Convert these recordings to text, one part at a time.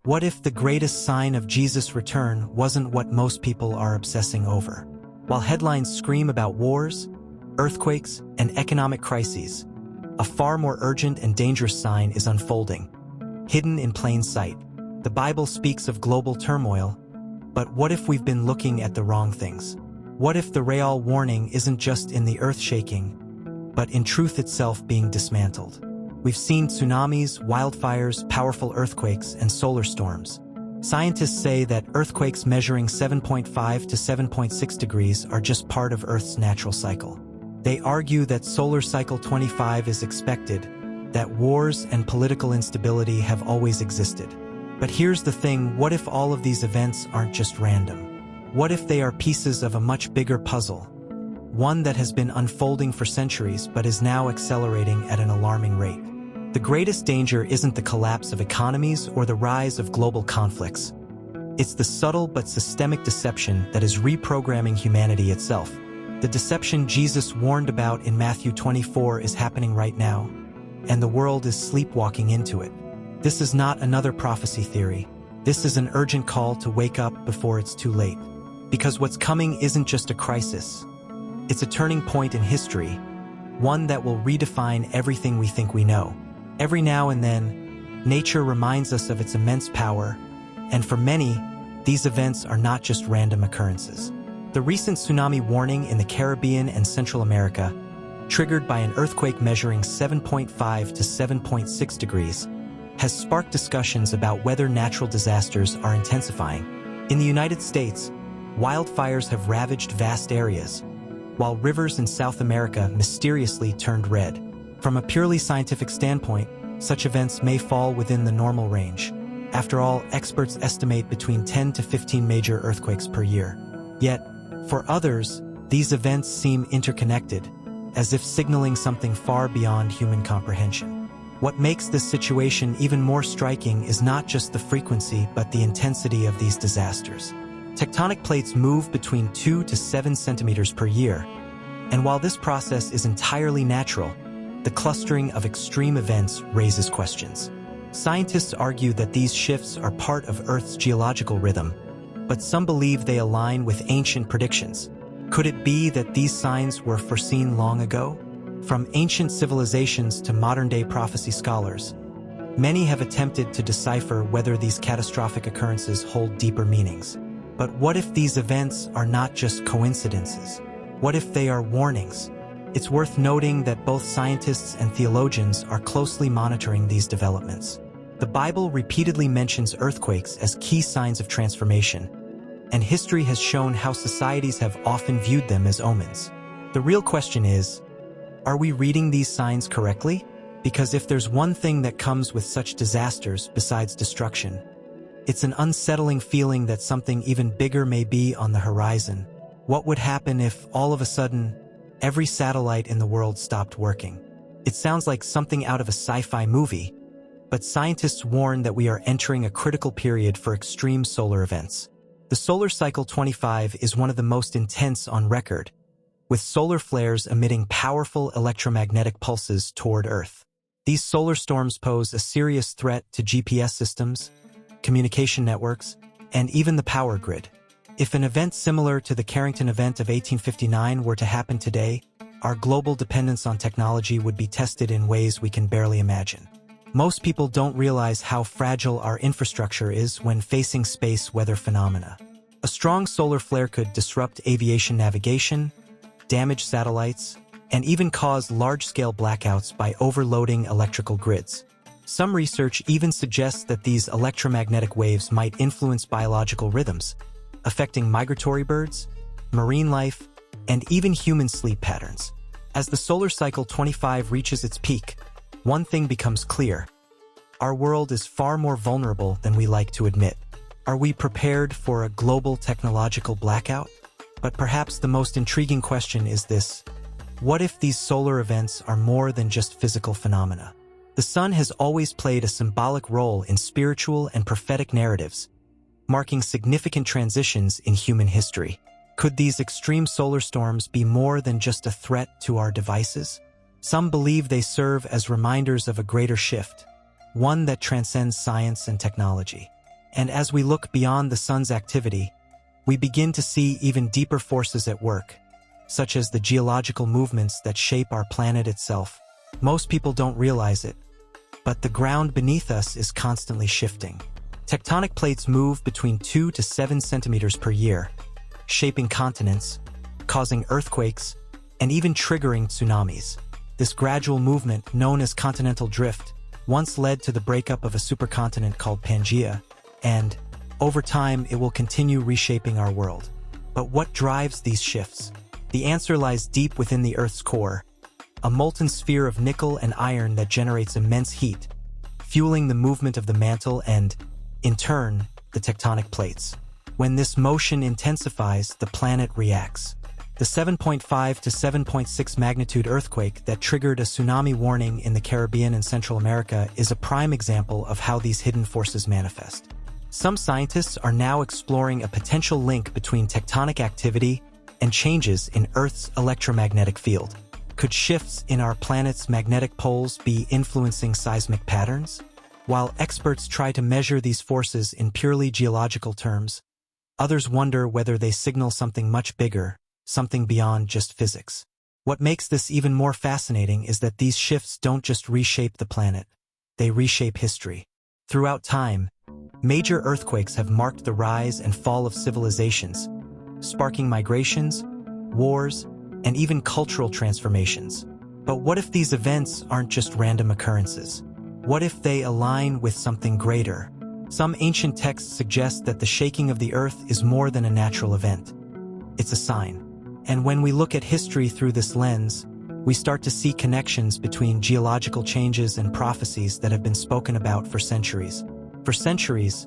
What if the greatest sign of Jesus' return wasn't what most people are obsessing over? While headlines scream about wars, earthquakes, and economic crises, a far more urgent and dangerous sign is unfolding, hidden in plain sight. The Bible speaks of global turmoil, but what if we've been looking at the wrong things? What if the real warning isn't just in the earth shaking, but in truth itself being dismantled? We've seen tsunamis, wildfires, powerful earthquakes, and solar storms. Scientists say that earthquakes measuring 7.5 to 7.6 degrees are just part of Earth's natural cycle. They argue that solar cycle 25 is expected, that wars and political instability have always existed. But here's the thing, what if all of these events aren't just random? What if they are pieces of a much bigger puzzle? One that has been unfolding for centuries but is now accelerating at an alarming rate. The greatest danger isn't the collapse of economies or the rise of global conflicts. It's the subtle but systemic deception that is reprogramming humanity itself. The deception Jesus warned about in Matthew 24 is happening right now, and the world is sleepwalking into it. This is not another prophecy theory. This is an urgent call to wake up before it's too late. Because what's coming isn't just a crisis. It's a turning point in history, one that will redefine everything we think we know. Every now and then, nature reminds us of its immense power, and for many, these events are not just random occurrences. The recent tsunami warning in the Caribbean and Central America, triggered by an earthquake measuring 7.5 to 7.6 degrees, has sparked discussions about whether natural disasters are intensifying. In the United States, wildfires have ravaged vast areas, while rivers in South America mysteriously turned red. From a purely scientific standpoint, such events may fall within the normal range. After all, experts estimate between 10 to 15 major earthquakes per year. Yet, for others, these events seem interconnected, as if signaling something far beyond human comprehension. What makes this situation even more striking is not just the frequency but the intensity of these disasters. Tectonic plates move between 2 to 7 centimeters per year, and while this process is entirely natural, the clustering of extreme events raises questions. Scientists argue that these shifts are part of Earth's geological rhythm, but some believe they align with ancient predictions. Could it be that these signs were foreseen long ago? From ancient civilizations to modern-day prophecy scholars, many have attempted to decipher whether these catastrophic occurrences hold deeper meanings. But what if these events are not just coincidences? What if they are warnings? It's worth noting that both scientists and theologians are closely monitoring these developments. The Bible repeatedly mentions earthquakes as key signs of transformation, and history has shown how societies have often viewed them as omens. The real question is, are we reading these signs correctly? Because if there's one thing that comes with such disasters besides destruction, it's an unsettling feeling that something even bigger may be on the horizon. What would happen if, all of a sudden, every satellite in the world stopped working? It sounds like something out of a sci-fi movie, but scientists warn that we are entering a critical period for extreme solar events. The solar cycle 25 is one of the most intense on record, with solar flares emitting powerful electromagnetic pulses toward Earth. These solar storms pose a serious threat to GPS systems, communication networks, and even the power grid. If an event similar to the Carrington event of 1859 were to happen today, our global dependence on technology would be tested in ways we can barely imagine. Most people don't realize how fragile our infrastructure is when facing space weather phenomena. A strong solar flare could disrupt aviation navigation, damage satellites, and even cause large-scale blackouts by overloading electrical grids. Some research even suggests that these electromagnetic waves might influence biological rhythms, affecting migratory birds, marine life, and even human sleep patterns. As the solar cycle 25 reaches its peak, one thing becomes clear. Our world is far more vulnerable than we like to admit. Are we prepared for a global technological blackout? But perhaps the most intriguing question is this: what if these solar events are more than just physical phenomena? The sun has always played a symbolic role in spiritual and prophetic narratives, marking significant transitions in human history. Could these extreme solar storms be more than just a threat to our devices? Some believe they serve as reminders of a greater shift, one that transcends science and technology. And as we look beyond the sun's activity, we begin to see even deeper forces at work, such as the geological movements that shape our planet itself. Most people don't realize it, but the ground beneath us is constantly shifting. Tectonic plates move between 2 to 7 centimeters per year, shaping continents, causing earthquakes, and even triggering tsunamis. This gradual movement, known as continental drift, once led to the breakup of a supercontinent called Pangaea, and, over time, it will continue reshaping our world. But what drives these shifts? The answer lies deep within the Earth's core, a molten sphere of nickel and iron that generates immense heat, fueling the movement of the mantle and, in turn, the tectonic plates. When this motion intensifies, the planet reacts. The 7.5 to 7.6 magnitude earthquake that triggered a tsunami warning in the Caribbean and Central America is a prime example of how these hidden forces manifest. Some scientists are now exploring a potential link between tectonic activity and changes in Earth's electromagnetic field. Could shifts in our planet's magnetic poles be influencing seismic patterns? While experts try to measure these forces in purely geological terms, others wonder whether they signal something much bigger, something beyond just physics. What makes this even more fascinating is that these shifts don't just reshape the planet, they reshape history. Throughout time, major earthquakes have marked the rise and fall of civilizations, sparking migrations, wars, and even cultural transformations. But what if these events aren't just random occurrences? What if they align with something greater? Some ancient texts suggest that the shaking of the earth is more than a natural event. It's a sign. And when we look at history through this lens, we start to see connections between geological changes and prophecies that have been spoken about for centuries. For centuries,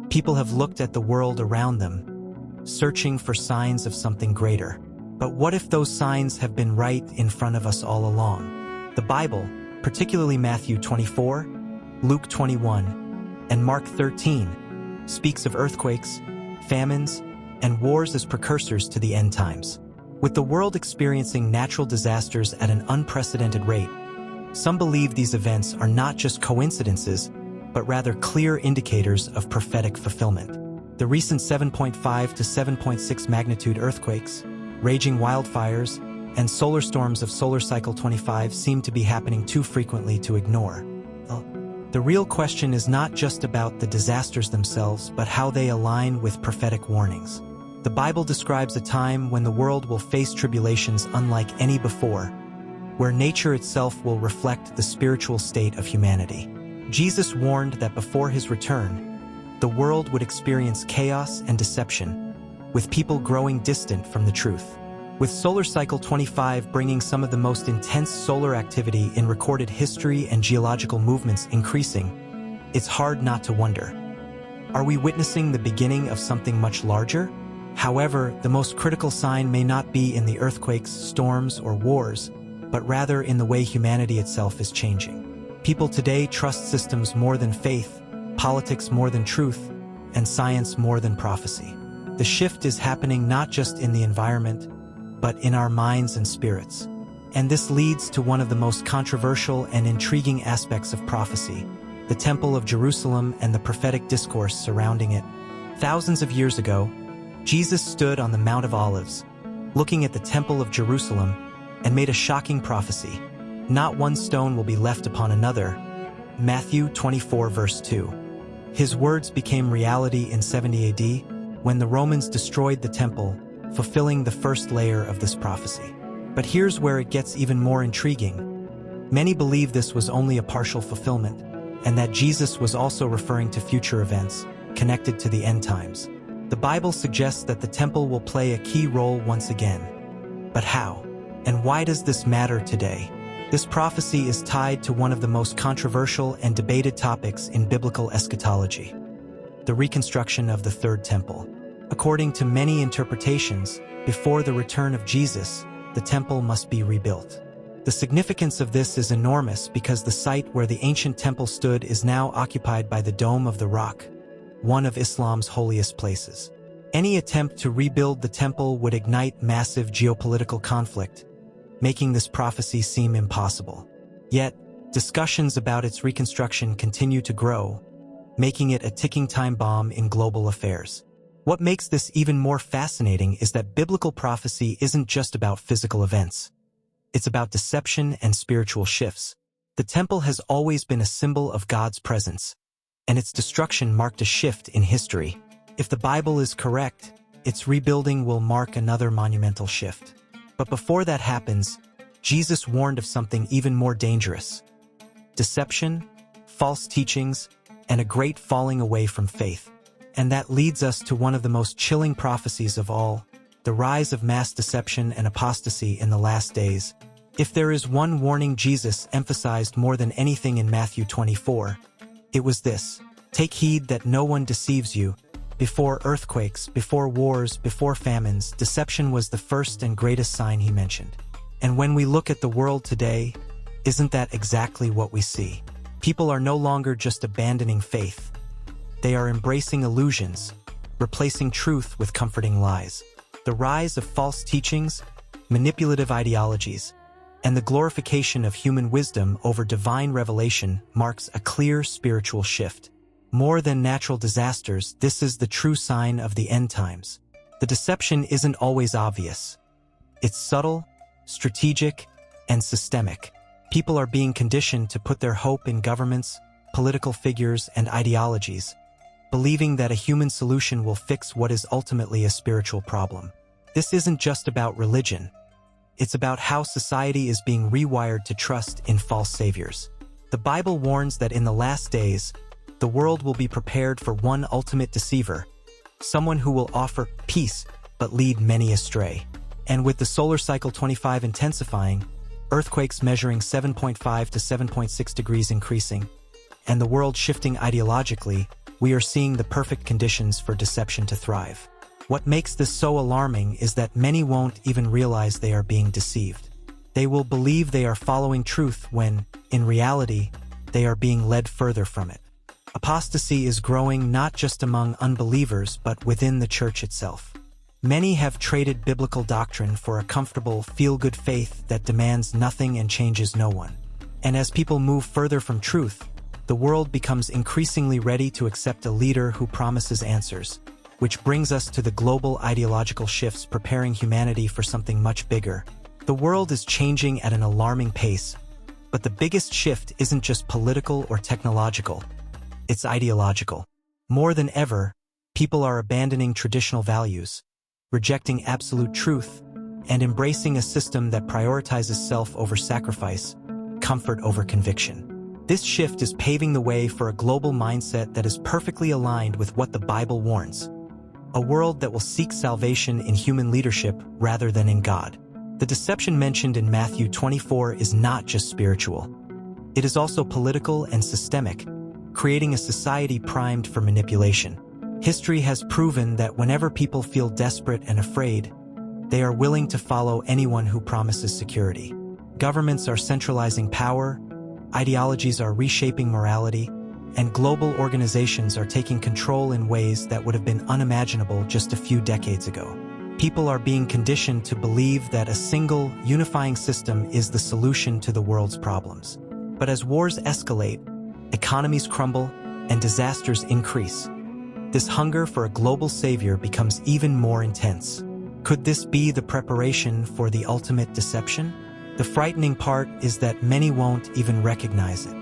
people have looked at the world around them, searching for signs of something greater. But what if those signs have been right in front of us all along? The Bible, particularly Matthew 24, Luke 21, and Mark 13, speaks of earthquakes, famines, and wars as precursors to the end times. With the world experiencing natural disasters at an unprecedented rate, some believe these events are not just coincidences, but rather clear indicators of prophetic fulfillment. The recent 7.5 to 7.6 magnitude earthquakes, raging wildfires, and solar storms of solar cycle 25 seem to be happening too frequently to ignore. The real question is not just about the disasters themselves, but how they align with prophetic warnings. The Bible describes a time when the world will face tribulations unlike any before, where nature itself will reflect the spiritual state of humanity. Jesus warned that before his return, the world would experience chaos and deception, with people growing distant from the truth. With solar cycle 25 bringing some of the most intense solar activity in recorded history and geological movements increasing, it's hard not to wonder. Are we witnessing the beginning of something much larger? However, the most critical sign may not be in the earthquakes, storms, or wars, but rather in the way humanity itself is changing. People today trust systems more than faith, politics more than truth, and science more than prophecy. The shift is happening not just in the environment, but in our minds and spirits. And this leads to one of the most controversial and intriguing aspects of prophecy, the Temple of Jerusalem and the prophetic discourse surrounding it. Thousands of years ago, Jesus stood on the Mount of Olives, looking at the Temple of Jerusalem, and made a shocking prophecy. Not one stone will be left upon another. Matthew 24 verse 2. His words became reality in 70 AD, when the Romans destroyed the temple, fulfilling the first layer of this prophecy. But here's where it gets even more intriguing. Many believe this was only a partial fulfillment, and that Jesus was also referring to future events, connected to the end times. The Bible suggests that the temple will play a key role once again. But how? And why does this matter today? This prophecy is tied to one of the most controversial and debated topics in biblical eschatology: the reconstruction of the Third Temple. According to many interpretations, before the return of Jesus, the temple must be rebuilt. The significance of this is enormous because the site where the ancient temple stood is now occupied by the Dome of the Rock, one of Islam's holiest places. Any attempt to rebuild the temple would ignite massive geopolitical conflict, making this prophecy seem impossible. Yet, discussions about its reconstruction continue to grow, making it a ticking time bomb in global affairs. What makes this even more fascinating is that biblical prophecy isn't just about physical events. It's about deception and spiritual shifts. The temple has always been a symbol of God's presence, and its destruction marked a shift in history. If the Bible is correct, its rebuilding will mark another monumental shift. But before that happens, Jesus warned of something even more dangerous: deception, false teachings, and a great falling away from faith. And that leads us to one of the most chilling prophecies of all, the rise of mass deception and apostasy in the last days. If there is one warning Jesus emphasized more than anything in Matthew 24, it was this: take heed that no one deceives you. Before earthquakes, before wars, before famines, deception was the first and greatest sign he mentioned. And when we look at the world today, isn't that exactly what we see? People are no longer just abandoning faith. They are embracing illusions, replacing truth with comforting lies. The rise of false teachings, manipulative ideologies, and the glorification of human wisdom over divine revelation marks a clear spiritual shift. More than natural disasters, this is the true sign of the end times. The deception isn't always obvious. It's subtle, strategic, and systemic. People are being conditioned to put their hope in governments, political figures, and ideologies, believing that a human solution will fix what is ultimately a spiritual problem. This isn't just about religion. It's about how society is being rewired to trust in false saviors. The Bible warns that in the last days, the world will be prepared for one ultimate deceiver, someone who will offer peace but lead many astray. And with the solar cycle 25 intensifying, earthquakes measuring 7.5 to 7.6 degrees increasing, and the world shifting ideologically, we are seeing the perfect conditions for deception to thrive. What makes this so alarming is that many won't even realize they are being deceived. They will believe they are following truth when, in reality, they are being led further from it. Apostasy is growing not just among unbelievers but within the church itself. Many have traded biblical doctrine for a comfortable, feel-good faith that demands nothing and changes no one. And as people move further from truth, the world becomes increasingly ready to accept a leader who promises answers, which brings us to the global ideological shifts preparing humanity for something much bigger. The world is changing at an alarming pace, but the biggest shift isn't just political or technological. It's ideological. More than ever, people are abandoning traditional values, rejecting absolute truth, and embracing a system that prioritizes self over sacrifice, comfort over conviction. This shift is paving the way for a global mindset that is perfectly aligned with what the Bible warns: a world that will seek salvation in human leadership rather than in God. The deception mentioned in Matthew 24 is not just spiritual. It is also political and systemic, creating a society primed for manipulation. History has proven that whenever people feel desperate and afraid, they are willing to follow anyone who promises security. Governments are centralizing power, ideologies are reshaping morality, and global organizations are taking control in ways that would have been unimaginable just a few decades ago. People are being conditioned to believe that a single, unifying system is the solution to the world's problems. But as wars escalate, economies crumble, and disasters increase, this hunger for a global savior becomes even more intense. Could this be the preparation for the ultimate deception? The frightening part is that many won't even recognize it.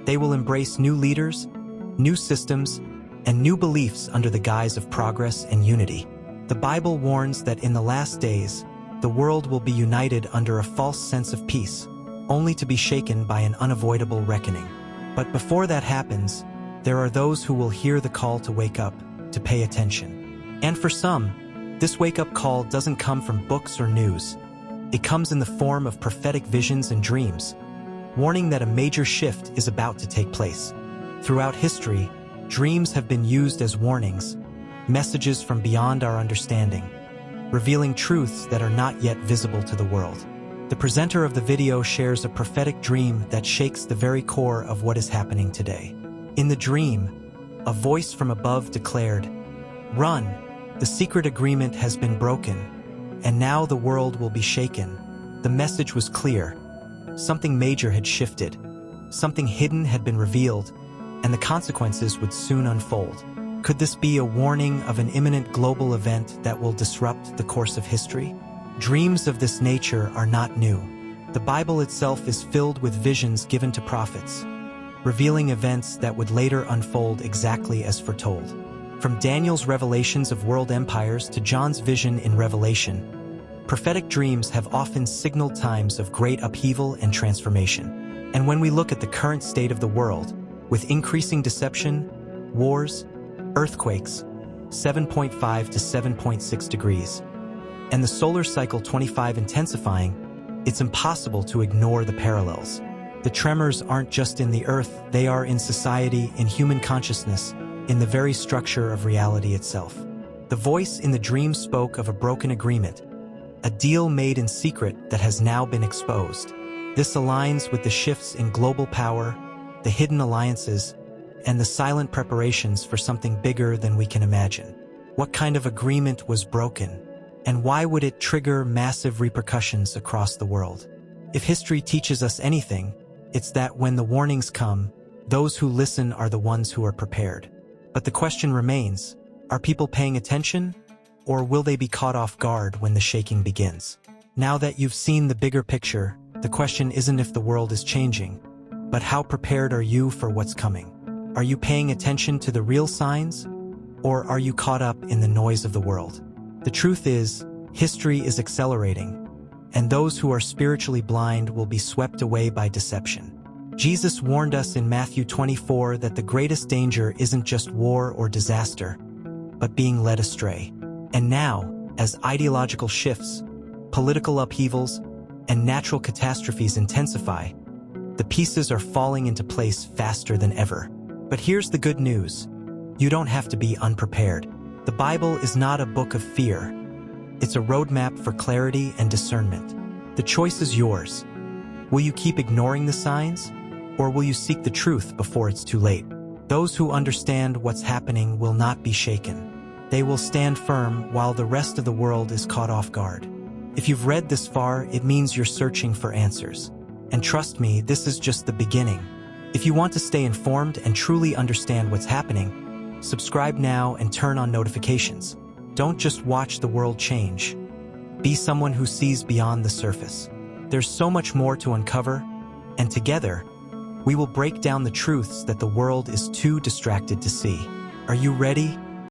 They will embrace new leaders, new systems, and new beliefs under the guise of progress and unity. The Bible warns that in the last days, the world will be united under a false sense of peace, only to be shaken by an unavoidable reckoning. But before that happens, there are those who will hear the call to wake up, to pay attention. And for some, this wake-up call doesn't come from books or news. It comes in the form of prophetic visions and dreams, warning that a major shift is about to take place. Throughout history, dreams have been used as warnings, messages from beyond our understanding, revealing truths that are not yet visible to the world. The presenter of the video shares a prophetic dream that shakes the very core of what is happening today. In the dream, a voice from above declared, "Run! The secret agreement has been broken, and now the world will be shaken." The message was clear. Something major had shifted. Something hidden had been revealed, and the consequences would soon unfold. Could this be a warning of an imminent global event that will disrupt the course of history? Dreams of this nature are not new. The Bible itself is filled with visions given to prophets, revealing events that would later unfold exactly as foretold. From Daniel's revelations of world empires to John's vision in Revelation, prophetic dreams have often signaled times of great upheaval and transformation. And when we look at the current state of the world, with increasing deception, wars, earthquakes, 7.5 to 7.6 degrees, and the solar cycle 25 intensifying, it's impossible to ignore the parallels. The tremors aren't just in the earth, they are in society, in human consciousness, in the very structure of reality itself. The voice in the dream spoke of a broken agreement, a deal made in secret that has now been exposed. This aligns with the shifts in global power, the hidden alliances, and the silent preparations for something bigger than we can imagine. What kind of agreement was broken, and why would it trigger massive repercussions across the world? If history teaches us anything, it's that when the warnings come, those who listen are the ones who are prepared. But the question remains, are people paying attention, or will they be caught off guard when the shaking begins? Now that you've seen the bigger picture, the question isn't if the world is changing, but how prepared are you for what's coming? Are you paying attention to the real signs, or are you caught up in the noise of the world? The truth is, history is accelerating, and those who are spiritually blind will be swept away by deception. Jesus warned us in Matthew 24 that the greatest danger isn't just war or disaster, but being led astray. And now, as ideological shifts, political upheavals, and natural catastrophes intensify, the pieces are falling into place faster than ever. But here's the good news. You don't have to be unprepared. The Bible is not a book of fear. It's a roadmap for clarity and discernment. The choice is yours. Will you keep ignoring the signs, or will you seek the truth before it's too late? Those who understand what's happening will not be shaken. They will stand firm while the rest of the world is caught off guard. If you've read this far, it means you're searching for answers. And trust me, this is just the beginning. If you want to stay informed and truly understand what's happening, subscribe now and turn on notifications. Don't just watch the world change. Be someone who sees beyond the surface. There's so much more to uncover, and together, we will break down the truths that the world is too distracted to see. Are you ready?